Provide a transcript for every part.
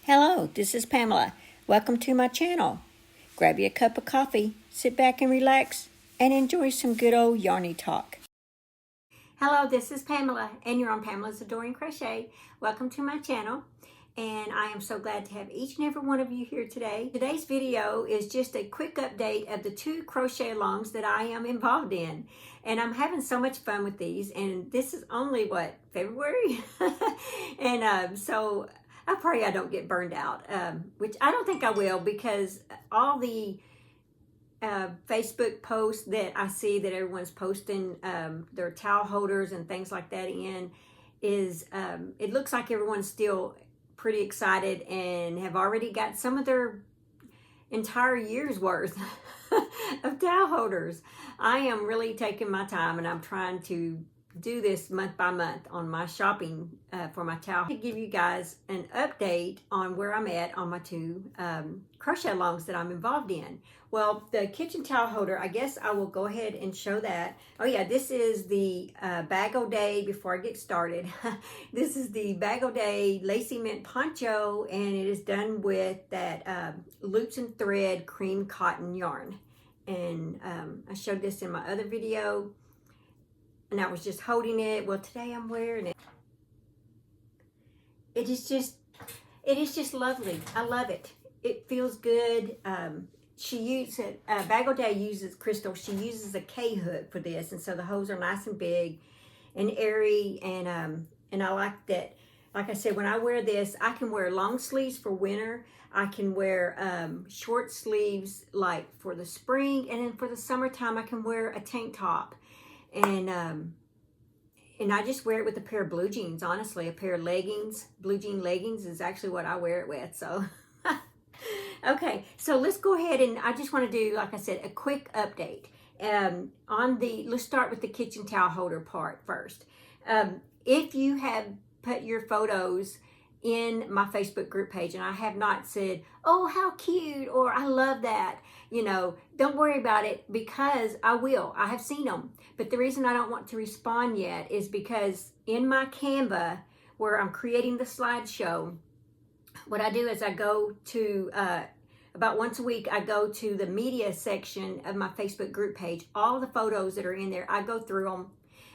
Hello, this is Pamela. Welcome to my channel. Grab you a cup of coffee, sit back and relax, and enjoy some good old yarny talk. Hello, this is Pamela, and you're on Pamela's Adoring Crochet. Welcome to my channel, and I am so glad to have each and every one of you here today. Today's video is just a quick update of the 2 crochet alongs that I am involved in. And I'm having so much fun with these, and this is only, February? And so I pray I don't get burned out, which I don't think I will, because all the Facebook posts that I see that everyone's posting their towel holders and things like that in is, it looks like everyone's still pretty excited and have already got some of their entire year's worth of towel holders. I am really taking my time, and I'm trying to do this month by month on my shopping for my towel. To give you guys an update on where I'm at on my 2 crochet alongs that I'm involved in. Well, the kitchen towel holder, I guess I will go ahead and show that. Oh yeah, this is the Bag O' Day. Before I get started, this is the Bag O' Day Lacy Mint Poncho, and it is done with that Loops and Thread cream cotton yarn. And I showed this in my other video, and I was just holding it. Well, today I'm wearing it. It is just lovely. I love it. It feels good. She used it, Bag O' Day uses Crystal. She uses a K-hook for this, and so the hose are nice and big and airy, and I like that. Like I said, when I wear this, I can wear long sleeves for winter. I can wear short sleeves like for the spring, and then for the summertime, I can wear a tank top. And I just wear it with a pair of blue jeans, honestly. A pair of leggings. Blue jean leggings is actually what I wear it with, so. Okay, so let's go ahead, and I just want to do, like I said, a quick update. Let's start with the kitchen towel holder part first. If you have put your photos in my Facebook group page, and I have not said, oh, how cute, or I love that, don't worry about it, because I will. I have seen them. But the reason I don't want to respond yet is because in my Canva, where I'm creating the slideshow, what I do is I go to, about once a week, I go to the media section of my Facebook group page. All the photos that are in there, I go through them.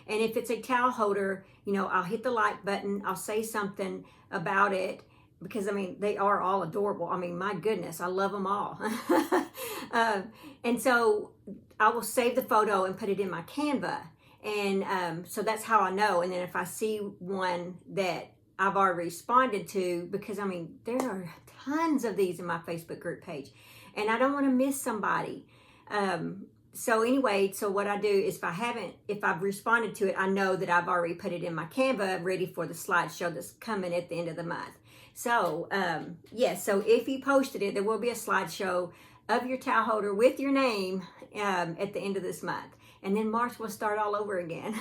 And if it's a towel holder, I'll hit the like button. I'll say something about it, because, they are all adorable. My goodness, I love them all. And so I will save the photo and put it in my Canva. And so that's how I know. And then if I see one that I've already responded to, because there are tons of these in my Facebook group page, and I don't want to miss somebody. So anyway, so what I do is if I've responded to it, I know that I've already put it in my Canva ready for the slideshow that's coming at the end of the month. So yes, so if you posted it, there will be a slideshow of your towel holder with your name at the end of this month. And then March will start all over again.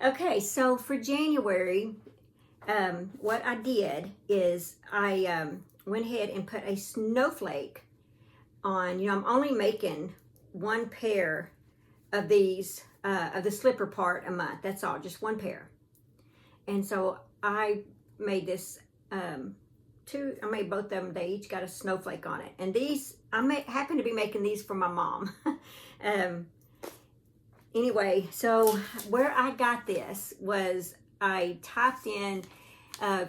Okay, so for January, what I did is I went ahead and put a snowflake on. I'm only making 1 pair of these, of the slipper part a month. That's all, just 1 pair. And so I made this, I made both of them. They each got a snowflake on it. And these, happen to be making these for my mom. Anyway, so where I got this was, I typed in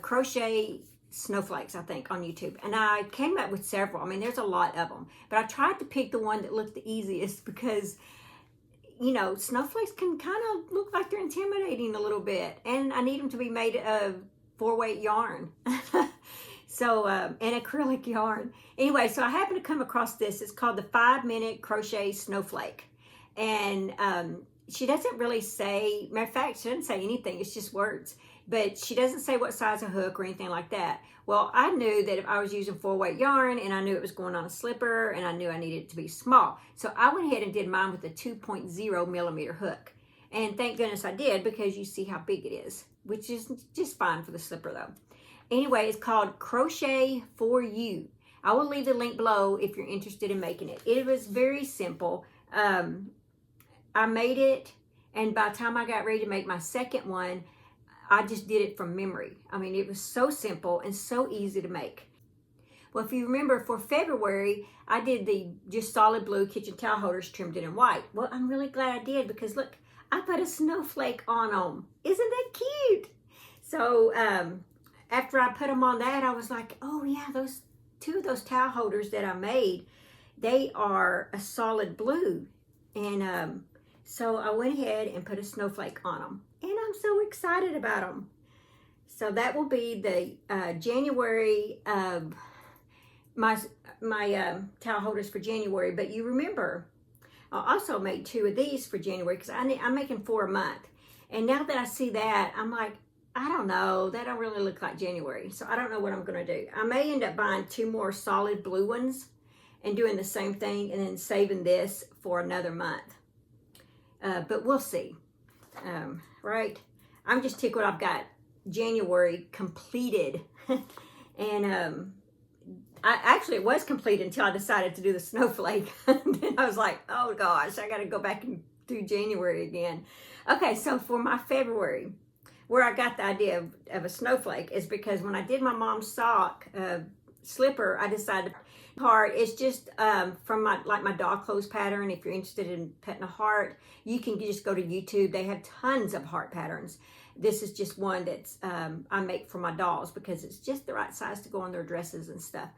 crochet snowflakes, I think, on YouTube, and I came up with several. There's a lot of them, but I tried to pick the one that looked the easiest, because snowflakes can kind of look like they're intimidating a little bit, and I need them to be made of 4-weight yarn. So and acrylic yarn. Anyway, so I happened to come across this. It's called the 5-minute crochet snowflake, and she doesn't really say, matter of fact, she doesn't say anything, it's just words. But she doesn't say what size of hook or anything like that. Well, I knew that if I was using 4-weight yarn, and I knew it was going on a slipper, and I knew I needed it to be small. So I went ahead and did mine with a 2.0 millimeter hook. And thank goodness I did, because you see how big it is, which is just fine for the slipper though. Anyway, it's called Crochet For You. I will leave the link below if you're interested in making it. It was very simple. I made it, and by the time I got ready to make my second one, I just did it from memory. I mean, it was so simple and so easy to make. Well, if you remember, for February, I did the just solid blue kitchen towel holders trimmed in white. Well, I'm really glad I did, because look, I put a snowflake on them. Isn't that cute? So after I put them on that, I was like, oh yeah, those two of those towel holders that I made, they are a solid blue. And so I went ahead and put a snowflake on them. And I'm so excited about them. So that will be the January, my towel holders for January. But you remember, I also made 2 of these for January, because I'm making 4 a month. And now that I see that, I'm like, I don't know, that don't really look like January. So I don't know what I'm going to do. I may end up buying 2 more solid blue ones and doing the same thing, and then saving this for another month. But we'll see. Right? I'm just tickled I've got January completed. And it was complete until I decided to do the snowflake. Then I was like, oh gosh, I got to go back and do January again. Okay, so for my February, where I got the idea of a snowflake is because when I did my mom's sock slipper, I decided heart. It's just from my dog clothes pattern. If you're interested in putting a heart, you can just go to YouTube. They have tons of heart patterns. This is just one that's I make for my dolls, because it's just the right size to go on their dresses and stuff.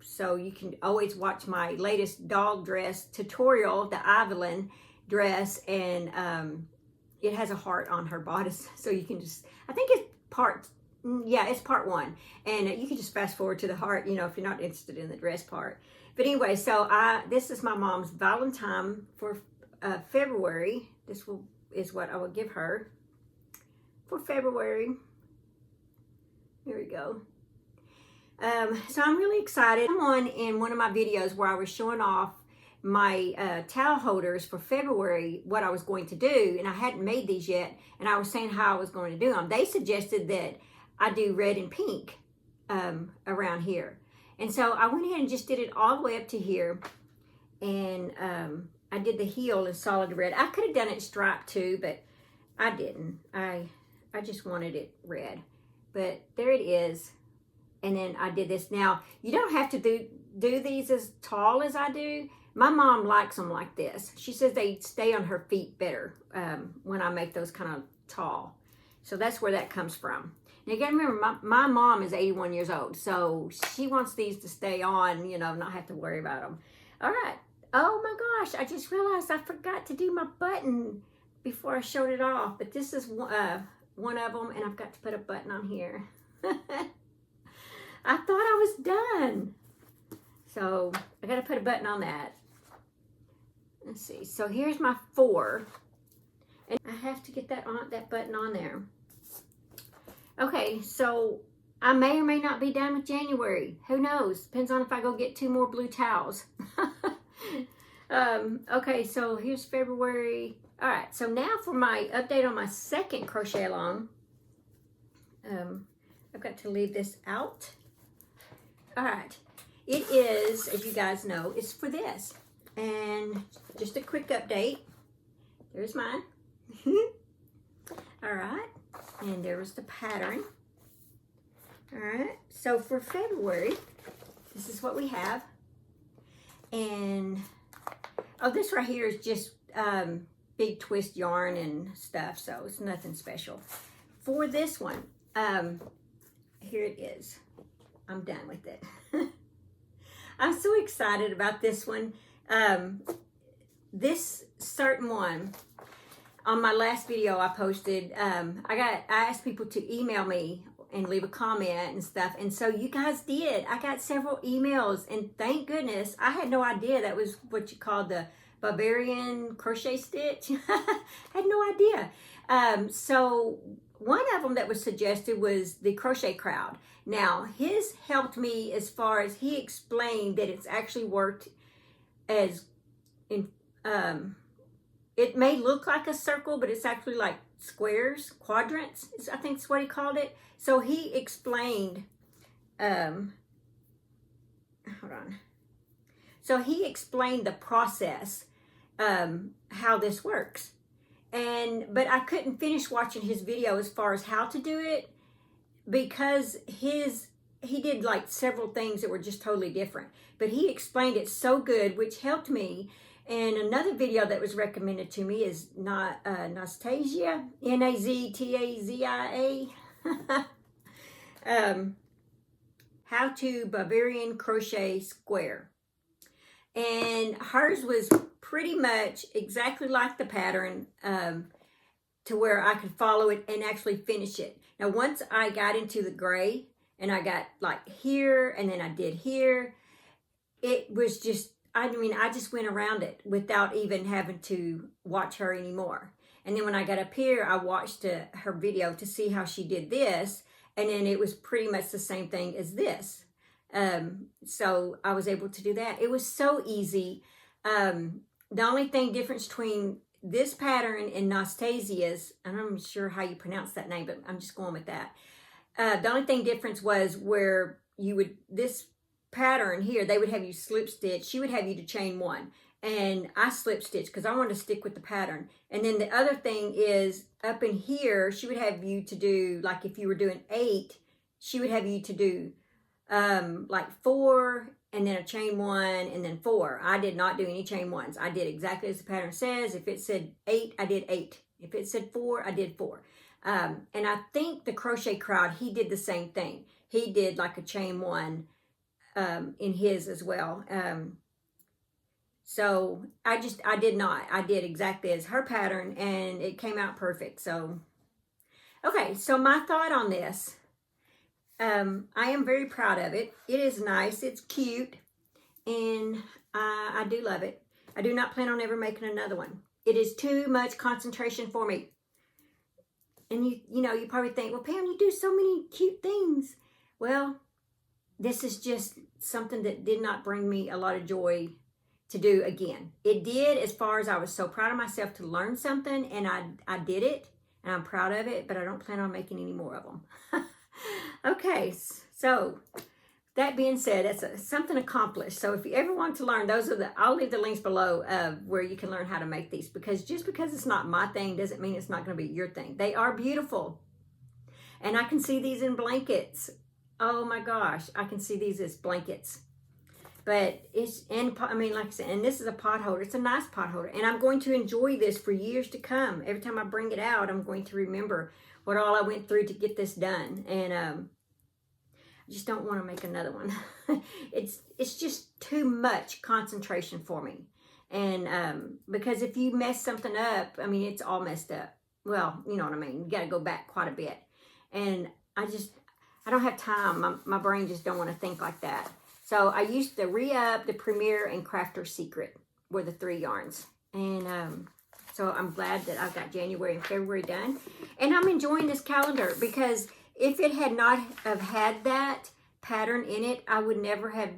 So you can always watch my latest dog dress tutorial, the Evelyn dress, and it has a heart on her bodice. So you can just, I think it's part 1. And you can just fast forward to the heart, if you're not interested in the dress part. But anyway, so this is my mom's Valentine for February. This is what I will give her for February. Here we go. So I'm really excited. I'm in one of my videos where I was showing off my towel holders for February, what I was going to do, and I hadn't made these yet, and I was saying how I was going to do them. They suggested that I do red and pink around here. And so I went ahead and just did it all the way up to here. And I did the heel in solid red. I could have done it striped too, but I didn't. I just wanted it red. But there it is. And then I did this. Now, you don't have to do these as tall as I do. My mom likes them like this. She says they stay on her feet better when I make those kind of tall. So that's where that comes from. Now, you gotta remember, my mom is 81 years old, so she wants these to stay on, not have to worry about them. All right. Oh my gosh, I just realized I forgot to do my button before I showed it off, but this is one of them, and I've got to put a button on here. I thought I was done. So I got to put a button on that. Let's see. So here's my 4. And I have to get that button on there. Okay, so I may or may not be done with January. Who knows? Depends on if I go get 2 more blue towels. Okay, so here's February. All right, so now for my update on my second crochet along. I've got to leave this out. All right, it is, as you guys know, it's for this. And just a quick update. There's mine. All right, and there was the pattern. All right, so for February, this is what we have. And, oh, this right here is just big twist yarn and stuff, so it's nothing special. For this one, here it is. I'm done with it. I'm so excited about this one. This certain one, on my last video I posted, I asked people to email me and leave a comment and stuff, and so you guys did. I got several emails, and thank goodness. I had no idea that was what you call the Bavarian crochet stitch. Had no idea. So one of them that was suggested was the Crochet Crowd. Now, his helped me as far as he explained that it's actually worked as in, it may look like a circle, but it's actually like squares, quadrants, I think is what he called it. So he explained, hold on. So he explained the process, how this works. but I couldn't finish watching his video as far as how to do it, because he did like several things that were just totally different, but he explained it so good, which helped me. And another video that was recommended to me is Nastasia, Naztazia, how to Bavarian crochet square. And hers was pretty much exactly like the pattern, to where I could follow it and actually finish it. Now, once I got into the gray and I got like here and then I did here, it was just, I just went around it without even having to watch her anymore. And then when I got up here, I watched her video to see how she did this. And then it was pretty much the same thing as this. So I was able to do that. It was so easy. The only thing difference between this pattern and Nastasia's, I'm not sure how you pronounce that name, but I'm just going with that. The only thing difference was where you would, this pattern here, they would have you slip stitch. She would have you to chain one, and I slip stitch because I wanted to stick with the pattern. And then the other thing is up in here, she would have you to do, like if you were doing 8, she would have you to do like 4 and then a chain 1 and then 4. I did not do any chain 1s. I did exactly as the pattern says. If it said 8, I did 8. If it said 4, I did 4. And I think the Crochet Crowd, he did the same thing. He did like a chain 1 in his as well. So I did not. I did exactly as her pattern, and it came out perfect. So, okay, so my thought on this, I am very proud of it. It is nice, it's cute, and I do love it. I do not plan on ever making another one. It is too much concentration for me. And you know, you probably think, well, Pam, you do so many cute things. Well, this is just something that did not bring me a lot of joy to do again. It did, as far as I was so proud of myself to learn something, and I did it, and I'm proud of it, but I don't plan on making any more of them. Okay, so that being said, that's something accomplished. So if you ever want to learn, I'll leave the links below where you can learn how to make these, because just because it's not my thing doesn't mean it's not going to be your thing. They are beautiful. And I can see these in blankets. Oh my gosh, I can see these as blankets. But it's, like I said, and this is a pot holder. It's a nice pot holder. And I'm going to enjoy this for years to come. Every time I bring it out, I'm going to remember what all I went through to get this done. And I just don't want to make another one. It's just too much concentration for me. And because if you mess something up, it's all messed up. Well, you know what I mean. You got to go back quite a bit. And I don't have time. My brain just don't want to think like that. So I used the Re-Up, the Premier, and Crafter Secret were the 3 yarns. And so I'm glad that I've got January and February done. And I'm enjoying this calendar, because if it had not have had that pattern in it, I would never have,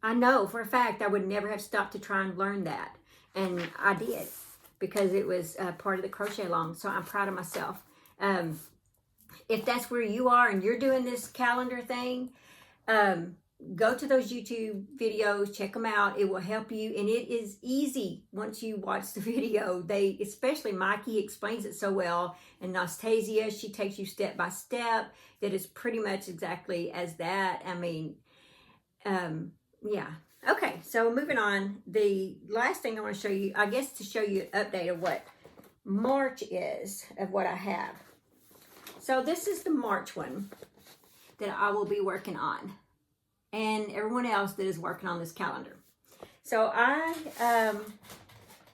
I know for a fact, I would never have stopped to try and learn that. And I did, because it was part of the crochet along. So I'm proud of myself. If that's where you are and you're doing this calendar thing, go to those YouTube videos, check them out. It will help you, and it is easy once you watch the video. Especially Mikey, explains it so well, and Nastasia, she takes you step by step. That is pretty much exactly as that. Yeah. Okay, so moving on. The last thing I want to show you, I guess, to show you an update of what March is, of what I have. So this is the March one that I will be working on, and everyone else that is working on this calendar. So I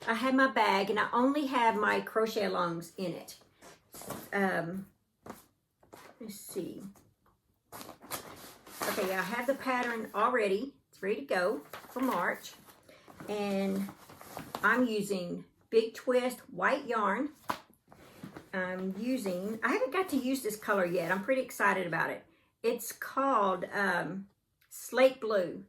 have my bag, and I only have my crochet alongs in it. Let's see. Okay, I have the pattern already. It's ready to go for March. And I'm using Big Twist white yarn. I haven't got to use this color yet. I'm pretty excited about it. It's called Slate Blue.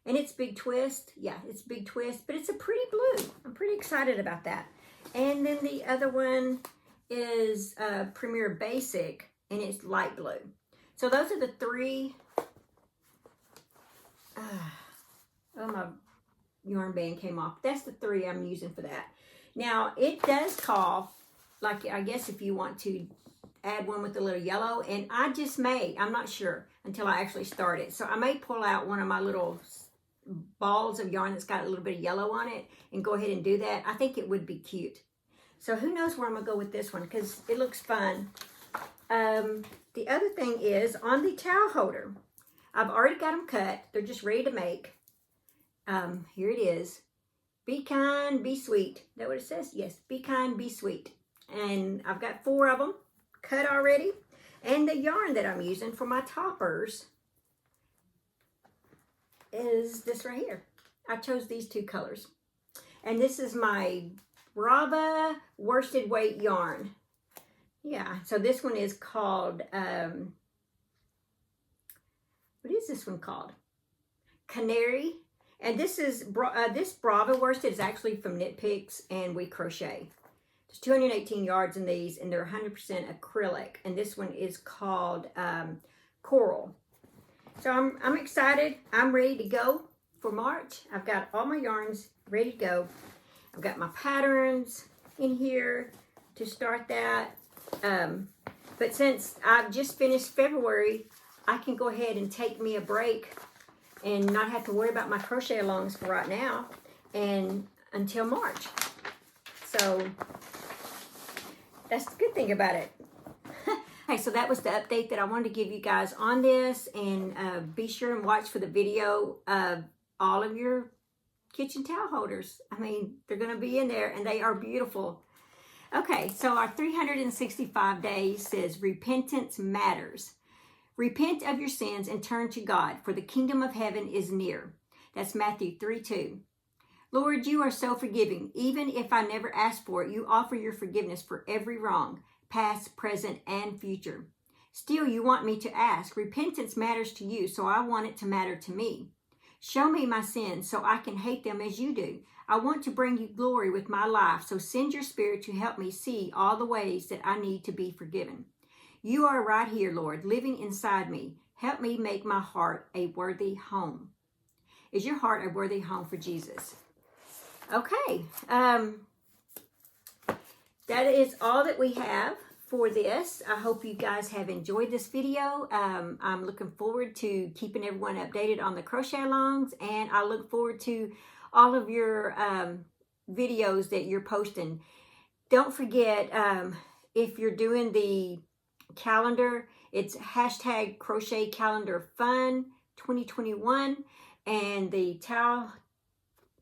And it's Big Twist. Yeah, it's Big Twist, but it's a pretty blue. I'm pretty excited about that. And then the other one is Premier Basic, and it's light blue. So those are the 3. Oh, my yarn band came off. That's the 3 I'm using for that. Now, it does call, like, I guess if you want to add one with a little yellow, and I just may, I'm not sure until I actually start it. So I may pull out one of my little balls of yarn that's got a little bit of yellow on it and go ahead and do that. I think it would be cute. So who knows where I'm gonna go with this one, because it looks fun. The other thing is on the towel holder, I've already got them cut. They're just ready to make. Here it is. Be kind, be sweet. Is that what it says? Yes, be kind, be sweet. And I've got 4 of them cut already. And the yarn that I'm using for my toppers is this right here. I chose these 2 colors. And this is my Brava worsted weight yarn. Yeah, so this one is called, what is this one called? Canary. And this is, this Brava worsted is actually from Knit Picks and We Crochet. There's 218 yards in these, and they're 100% acrylic. And this one is called Coral. So I'm excited. I'm ready to go for March. I've got all my yarns ready to go. I've got my patterns in here to start that. But since I've just finished February, I can go ahead and take me a break and not have to worry about my crochet alongs for right now and until March. So that's the good thing about it. Hey, so that was the update that I wanted to give you guys on this, and be sure and watch for the video of all of your kitchen towel holders. I mean, they're going to be in there, and they are beautiful. Okay, so our 365 days says repentance matters. Repent of your sins and turn to God, for the kingdom of heaven is near. That's Matthew 3:2. Lord, you are so forgiving. Even if I never ask for it, you offer your forgiveness for every wrong, past, present, and future. Still, you want me to ask. Repentance matters to you, so I want it to matter to me. Show me my sins so I can hate them as you do. I want to bring you glory with my life, so send your Spirit to help me see all the ways that I need to be forgiven. You are right here, Lord, living inside me. Help me make my heart a worthy home. Is your heart a worthy home for Jesus? Okay, that is all that we have for this. I hope you guys have enjoyed this video. I'm looking forward to keeping everyone updated on the crochet alongs, and I look forward to all of your videos that you're posting. Don't forget, if you're doing the calendar, it's hashtag crochet calendar fun 2021, and the towel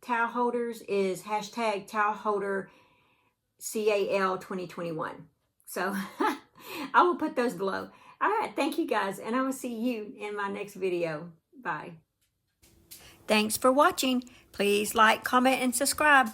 holders is hashtag towel holder CAL 2021. So I will put those below. All right, thank you guys, and I will see you in my next video. Bye. Thanks for watching. Please like, comment, and subscribe.